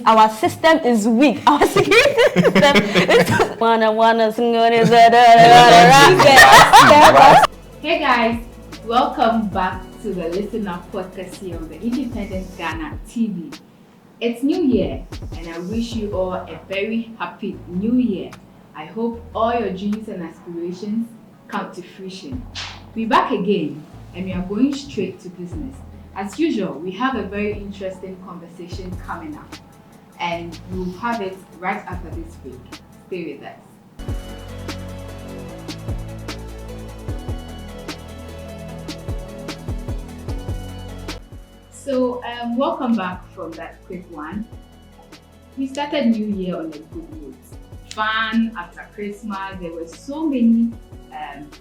our system is weak. Our security system is... Hey guys, welcome back to the ListenUp Podcast here on the Independent Ghana TV. It's New Year and I wish you all a very happy New Year. I hope all your dreams and aspirations come to fruition. We're back again and we are going straight to business. As usual, we have a very interesting conversation coming up and we'll have it right after this break. Stay with us. So, welcome back from that quick one. We started New Year on a good note. Fun after Christmas. There were so many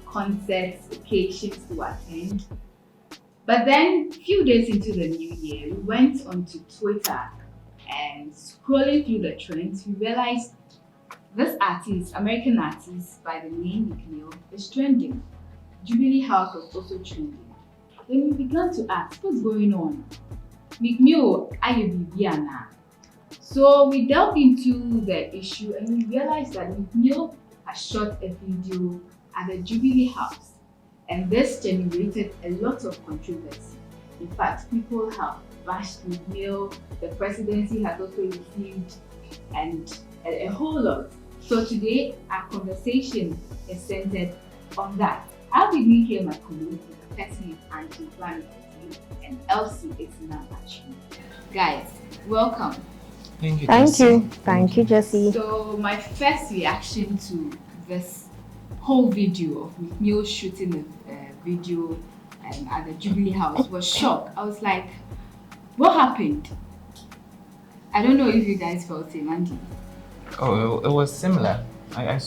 concerts, occasions to attend. But then, a few days into the new year, we went onto Twitter and scrolling through the trends, we realized this artist, American artist by the name MeekMill, is trending. Jubilee House was also trending. Then we began to ask, what's going on? MeekMill, Ayubiana. So we delved into the issue and we realized that MeekMill has shot a video at the Jubilee House. And this generated a lot of controversy. In fact, people have bashed MeekMill, the presidency has also received, and a whole lot. So today, our conversation is centered on that. I'll be Meek here, my colleague, with a person anti-inflammatory, and Elsie is now actually. Guys, welcome. Thank you. Thank you, Jessie. So my first reaction to this whole video of MeekMill shooting a video at the Jubilee House was shock. I was like, what happened? I don't know if you guys felt it, Andy. Oh, it was similar. I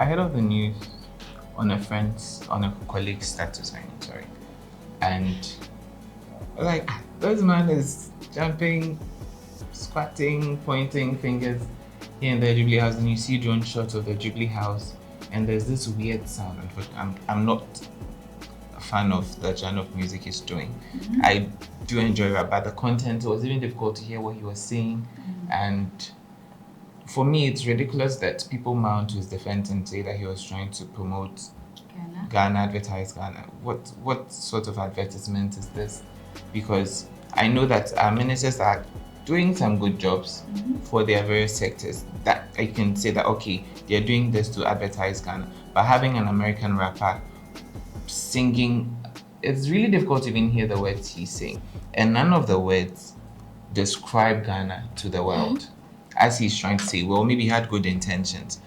heard of the news on a colleague's status, and like, this man is jumping, squatting, pointing fingers here in the Jubilee House, and you see drone shots of the Jubilee House, and there's this weird sound. I'm not a fan of the genre of music he's doing. Mm-hmm. I do enjoy rap, but the content was even difficult to hear what he was saying. Mm-hmm. And for me, it's ridiculous that people mount to his defense and say that he was trying to promote Ghana, advertise Ghana. What sort of advertisement is this? Because I know that our ministers are doing some good jobs for their various sectors. That I can say that, okay, they're doing this to advertise Ghana. But having an American rapper singing, it's really difficult to even hear the words he's saying. And none of the words describe Ghana to the world. As he's trying to say, well, maybe he had good intentions,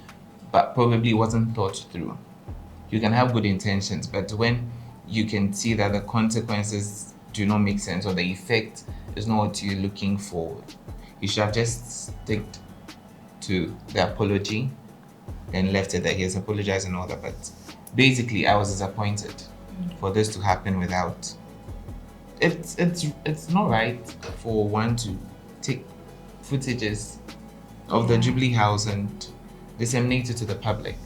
but probably wasn't thought through. You can have good intentions, but when you can see that the consequences do not make sense or the effect is not what you're looking for, you should have just stick to the apology and left it there. He has apologized and all that, but basically I was disappointed for this to happen without. It's not right for one to take footages of the Jubilee House and disseminate it to the public.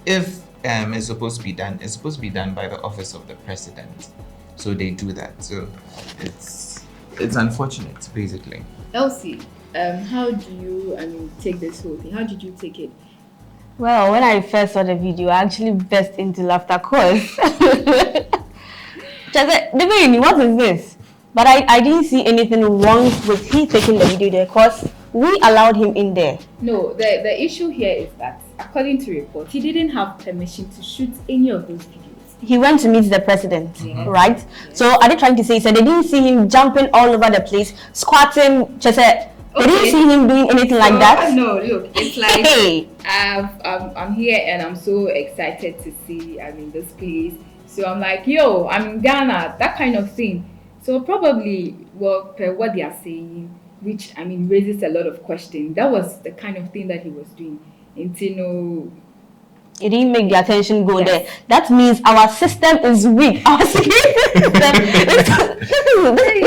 If it's supposed to be done, it's supposed to be done by the office of the president. So they do that. So it's unfortunate, basically. Elsie, how do you take this whole thing? How did you take it? Well, when I first saw the video, I actually burst into laughter because I said, what is this? But I didn't see anything wrong with he taking the video there because we allowed him in there. No, the issue here is that, according to reports, he didn't have permission to shoot any of those videos. He went to meet the president, right? Yes. So are they trying to say, so they didn't see him jumping all over the place, squatting, just they didn't see him doing anything like that? No, look, it's like, hey. I'm here and I'm so excited to see, this place. So I'm like, yo, I'm in Ghana, that kind of thing. So probably, well, per what they are saying, which, raises a lot of questions. That was the kind of thing that he was doing. And, it didn't make the attention go there. That means our system is weak. Our security system this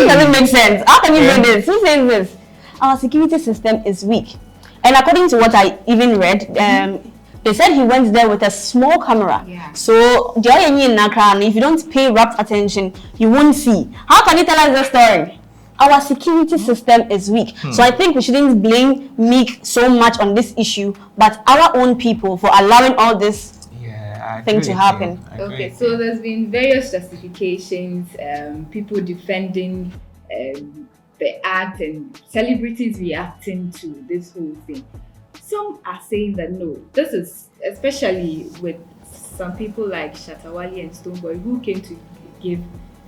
doesn't make sense. How can you do this? Who says this? Our security system is weak. And according to what I even read, they said he went there with a small camera. Yeah. So if you don't pay rapt attention, you won't see. How can you tell us the story? our security system is weak. So I think we shouldn't blame Meek so much on this issue, but our own people for allowing all this thing to happen. Okay, so there's been various justifications, people defending the act and celebrities reacting to this whole thing. Some are saying that no, this is, especially with some people like Shatawale and Stonebwoy, who came to give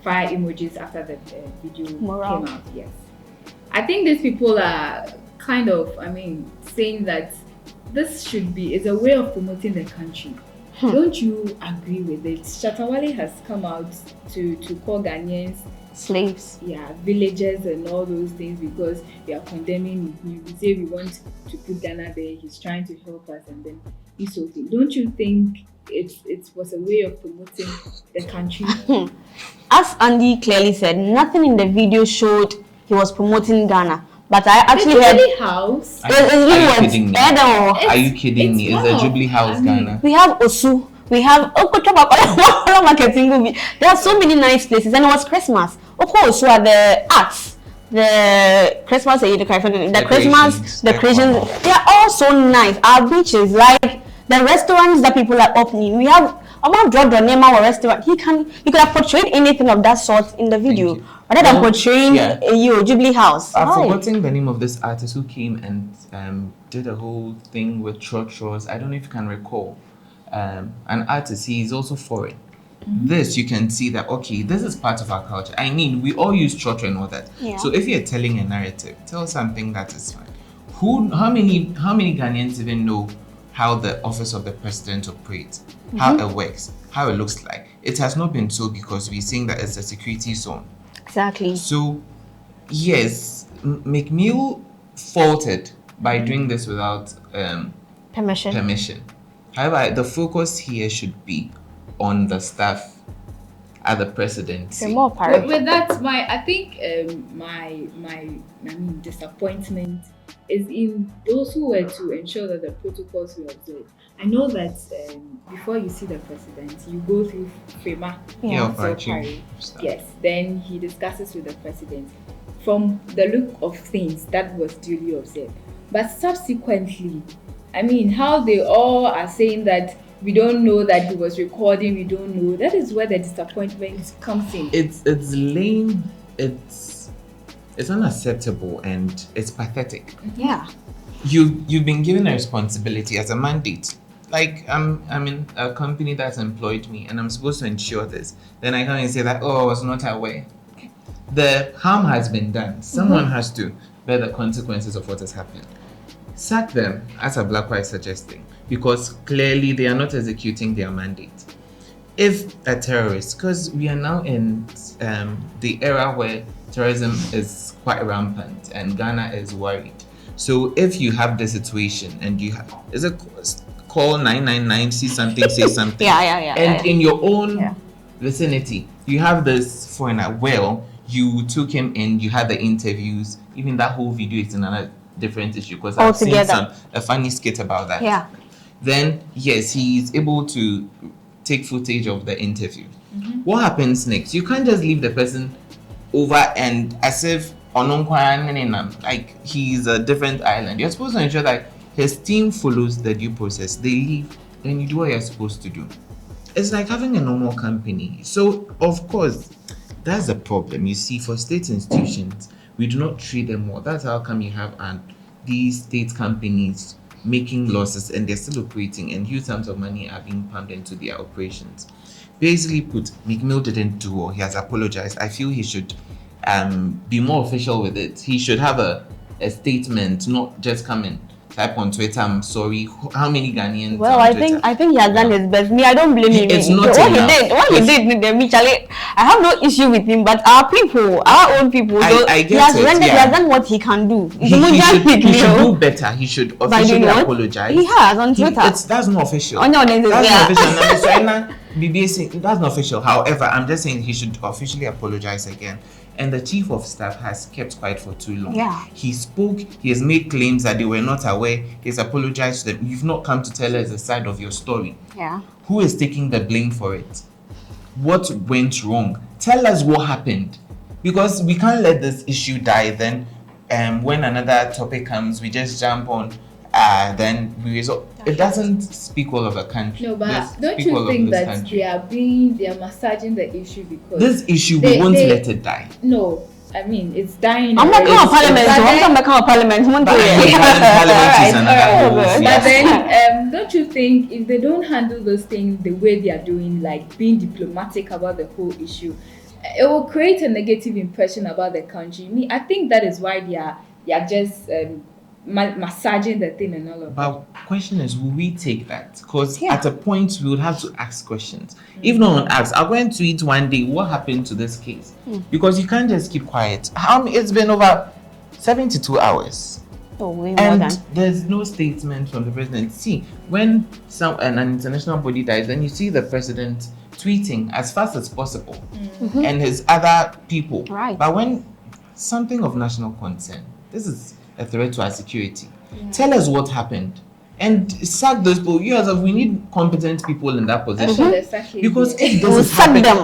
fire emojis after the video came out. Yes, I think these people are kind of, saying that this is a way of promoting the country. Don't you agree with it? Shatawale has come out to call Ghanaians slaves, villagers and all those things, because we are condemning him. We say we want to put Ghana there, he's trying to help us, and then this whole thing. Don't you think it was a way of promoting the country? As Andy clearly said, nothing in the video showed he was promoting Ghana. But I actually heard house. Are you kidding me? It's a Jubilee house, Ghana. We have Osu. We have marketing. There are so many nice places, and it was Christmas. Of course, so are the arts, the Christmas, the Christmas, the Christians. They are all so nice. Our beaches, like the restaurants that people are opening. We have about Nema restaurant. He could have portrayed anything of that sort in the video, rather than portraying Jubilee house. I've forgotten the name of this artist who came and did a whole thing with churches. I don't know if you can recall. An artist, he is also foreign. This, you can see that, okay, this is part of our culture. We all use church and all that. So if you're telling a narrative, tell something that is fine. How many Ghanaians even know how the office of the president operates, how it works, how it looks like? It has not been so, because we're saying that it's a security zone. Exactly. So, yes, MeekMill faulted by doing this without permission. However, the focus here should be on the staff at the presidency. With that, my disappointment is in those who were to ensure that the protocols were observed. I know that before you see the president, you go through FEMA. Yes, then he discusses with the president. From the look of things, that was duly observed. But subsequently, how they all are saying that we don't know that he was recording, we don't know. That is where the disappointment comes in. It's lame, it's unacceptable, and it's pathetic. Yeah. You've been given a responsibility as a mandate. Like, I'm in a company that's employed me, and I'm supposed to ensure this. Then I come and say that, I was not aware. The harm has been done. Someone has to bear the consequences of what has happened. Sack them, as a Black White suggesting, because clearly they are not executing their mandate. If a terrorist, because we are now in the era where terrorism is quite rampant and Ghana is worried. So if you have the situation and you have, call 999, see something, say something. And in your own vicinity, you have this foreigner. Well, you took him in, you had the interviews. Even that whole video is another different issue, because I've seen a funny skit about that. Then yes, he's able to take footage of the interview. What happens next? You can't just leave the person over and as if like he's a different island. You're supposed to ensure that his team follows the due process. They leave, then you do what you're supposed to do. It's like having a normal company. So of course, that's the problem. You see, for state institutions, we do not treat them well. That's how come you have these state companies making losses and they're still operating, and huge sums of money are being pumped into their operations. Basically put, MeekMill didn't do well. He has apologized. I feel he should be more official with it. He should have a statement, not just come and type on Twitter, I'm sorry. How many Ghanaians? Well, I think he has done his best. I don't blame him. It's not what he did, I have no issue with him, but our people, our own people, he has done what he can do. He should do better. He should officially apologize. He has on Twitter. That's not official. Oh, no, that's not official. That's not official. However, I'm just saying he should officially apologize again. And the chief of staff has kept quiet for too long. He spoke, he has made claims that they were not aware, he's apologized to them. You've not come to tell us the side of your story. Who is taking the blame for it? What went wrong? Tell us what happened. because we can't let this issue die. Then, when another topic comes, we just jump on. Then we result. It doesn't speak well of a country. No, but don't you think that they are massaging the issue because this issue we won't let it die? No, I mean it's dying. I'm not coming to parliament. I'm coming to parliament. But then, don't you think if they don't handle those things the way they are doing, like being diplomatic about the whole issue, it will create a negative impression about the country. I think that is why they are just massaging the thing and all of that. But question is, will we take that? Because at a point we would have to ask questions. If no one asks, I'm going to tweet one day what happened to this case, because you can't just keep quiet. It's been over 72 hours. And there's no statement from the president. See, when an international body dies, then you see the president tweeting as fast as possible and his other people. Right. But when something of national concern, this is a threat to our security. Tell us what happened and sack those people. We need competent people in that position. Exactly. Because if we'll this is sack happening, them.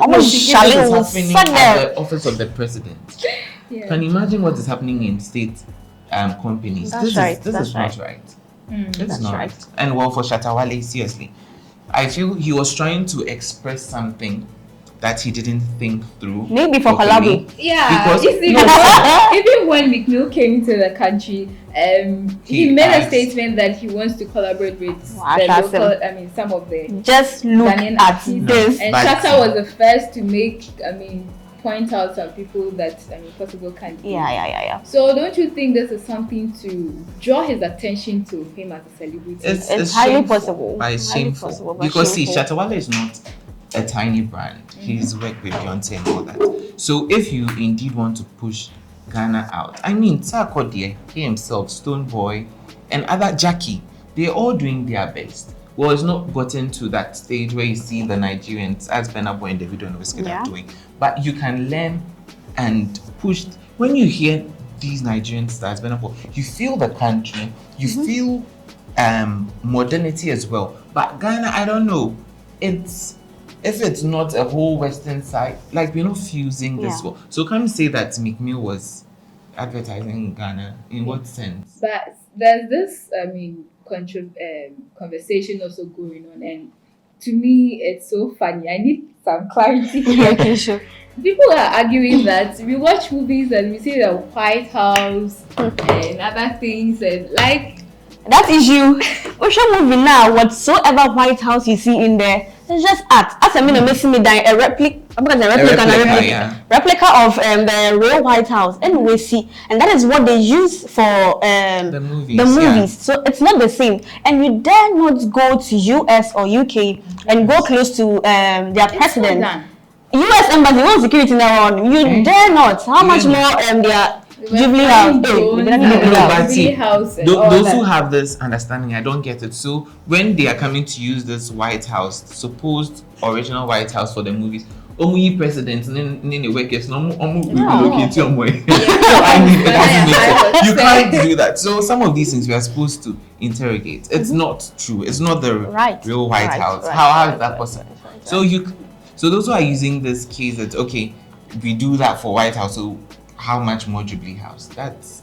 at the office of the president, can you imagine what is happening in state companies? This is not right. It's not right. And well, for Shatawale, seriously, I feel he was trying to express something that he didn't think through. Maybe for collaborating. Yeah, because even when MeekMill came into the country, he made a statement that he wants to collaborate with the local, some of the just look Ghanaian at artists. this. And Shatta was the first to make, point out some people that possible candidates. Yeah. So don't you think this is something to draw his attention to him as a celebrity? It's highly possible. But it's shameful. Because see, Shatawale is not a tiny brand. He's worked with Beyonce and all that. So if you indeed want to push Ghana out, Sarkodie, he himself, Stone Boy, and other Jackie, they're all doing their best. Well, it's not gotten to that stage where you see the Nigerians, as Burna Boy and Davido and Wizkid are doing. But you can learn and push. When you hear these Nigerian stars, Burna Boy, you feel the country, you feel modernity as well. But Ghana, I don't know. If it's not a whole Western side, like we're not fusing this well. So can you say that MeekMill was advertising in Ghana? In what sense? But there's this, conversation also going on, and to me, it's so funny. I need some clarity. Okay, sure. People are arguing that we watch movies and we see the White House and other things, and like that issue. Ocean movie now, whatsoever White House you see in there, it's just art. As a replica of the real White House. And we see, and that is what they use for the movies. So it's not the same. And you dare not go to US or UK and go close to their president. US embassy, no security now on. You dare not. How much more their Jubilee House. Those who have this understanding, I don't get it. So when they are coming to use this White House, supposed original White House for the movies, president you can't do that. So some of these things we are supposed to interrogate. It's not true. It's not the real White House. How is that possible? So those who are using this case that we do that for White House, so how much more Jubilee House? That's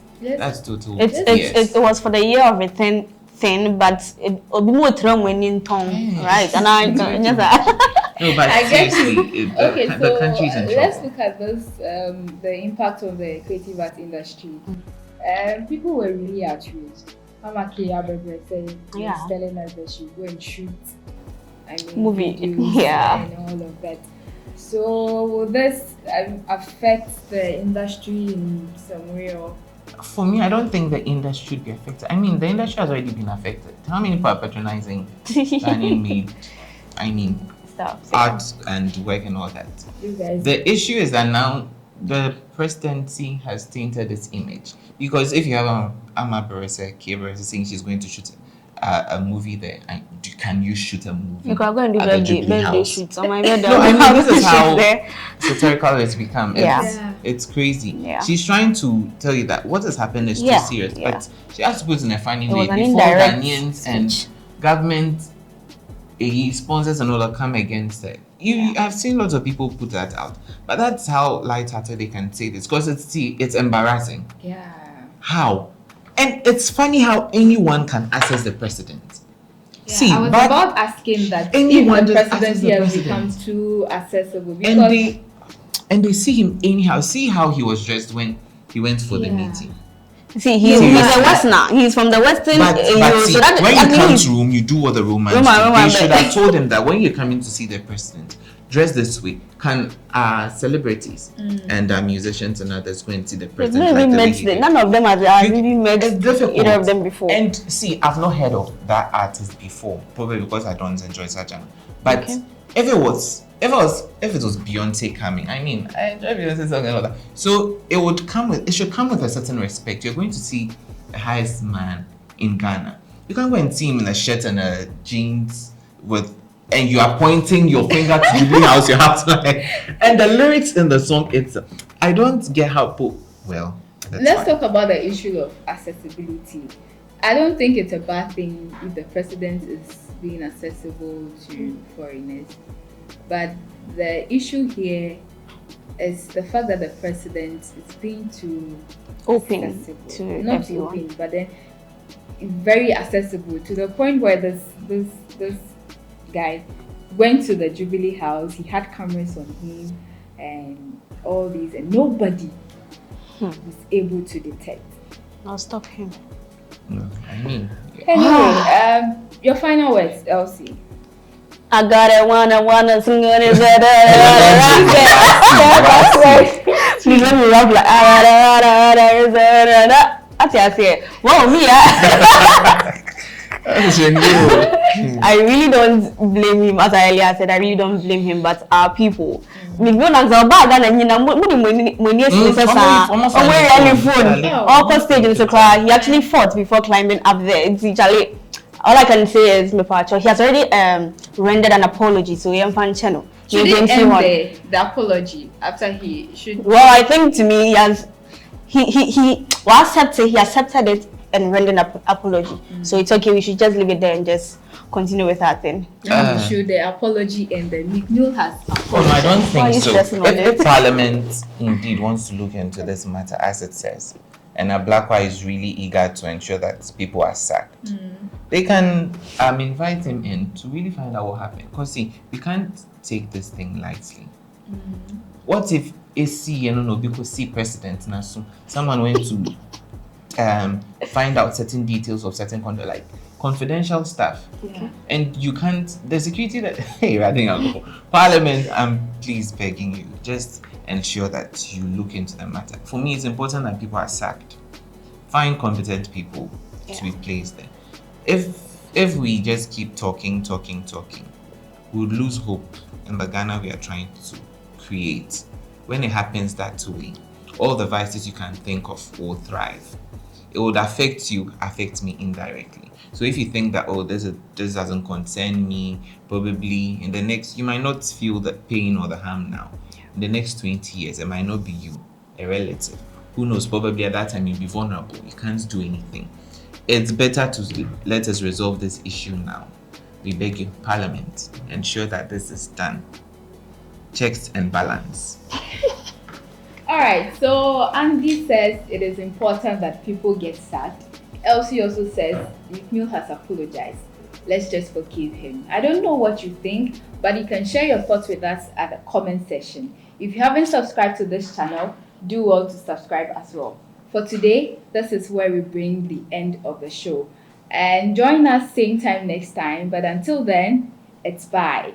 total. It was for the year of a thing, but it will be more winning tongue, right? And I no, but seriously, the country's in trouble. Let's look at this, the impact of the creative art industry. People were really outraged. Amaki Abebe was telling us that she go and shoot movie, and all of that. So will this affect the industry in some way? Or? For me, I don't think the industry should be affected. I mean, the industry has already been affected. How many people are patronizing Ghanaian-made, art and work and all that? The issue is that now the presidency has tainted its image. Because if you have Ama Baresa, K. saying she's going to shoot a movie there, and can you shoot a movie? You can go and do birthday shoots on my bed. No, I mean, this is how satirical it's become. It's crazy. Yeah. She's trying to tell you that what has happened is too serious, but she has to put it in a funny way before Ghanaians and government sponsors and all that come against her. I've seen lots of people put that out, but that's how lighthearted they can say this because it's embarrassing. Yeah. How? And it's funny how anyone can access the president. Yeah, See, I was but about asking that if anyone the just access presidency the has president. become too accessible because and they see him anyhow. See how he was dressed when he went for the meeting. See, he's a Westerner. He's from the Western. But see, so that, when you come to Rome, you do what the Romans do. They should have told him that when you're coming to see the president, dress this way. Can celebrities and musicians and others go and see the president? None of them have really met either of them before. And see, I've not heard of that artist before, probably because I don't enjoy such a. But if it was Beyonce coming, I mean, I enjoy Beyonce song and all that. So it should come with a certain respect. You're going to see the highest man in Ghana. You can't go and see him in a shirt and a jeans and you are pointing your finger to Jubilee House, your house, and the lyrics in the song, I don't get how let's talk about the issue of accessibility. I don't think it's a bad thing if the president is being accessible to foreigners, but the issue here is the fact that the president is being too open accessible. to Not everyone. open, but then very accessible to the point where this guy went to the Jubilee House. He had cameras on him and all these, and nobody was able to detect. I'll stop him. No, I mean. Anyway, your final words, Elsie. I got it, wanna sing it. Please let me rap like I say. Whoa, me. I really don't blame him, as I earlier said. I really don't blame him, but our people. MeekMill and Zalba and he actually fought before climbing up there. All I can say is, he has already rendered an apology, so he fan channel. Should he end the apology after he should? Well, I think to me, he accepted it and rendered an apology. So it's okay. We should just leave it there and just continue with our thing. Should the apology end? The MeekMill has apologized. Oh, no, I don't think so. If Parliament indeed wants to look into this matter, as it says, and a Blackwa is really eager to ensure that people are sacked, they can invite him in to really find out what happened. Because see, we can't take this thing lightly. What if because see president Nasu, someone went to find out certain details of certain like confidential stuff, and you can't. The security that Parliament, I'm please begging you, just ensure that you look into the matter. For me, it's important that people are sacked. Find competent people to be placed there. If we just keep talking, we'll lose hope in the Ghana we are trying to create. When it happens that way, all the vices you can think of will thrive. It would affect you, affect me indirectly. So if you think that, this doesn't concern me, probably in the next, you might not feel the pain or the harm now. In the next 20 years, it might not be you, a relative. Who knows, probably at that time you'll be vulnerable. You can't do anything. It's better to let us resolve this issue now. We beg you, Parliament, ensure that this is done. Checks and balance. Alright, so Andy says it is important that people get sacked. Elsie also says MeekMill has apologized. Let's just forgive him. I don't know what you think, but you can share your thoughts with us at the comment section. If you haven't subscribed to this channel, do well to subscribe as well. For today, this is where we bring the end of the show. And join us same time next time. But until then, it's bye.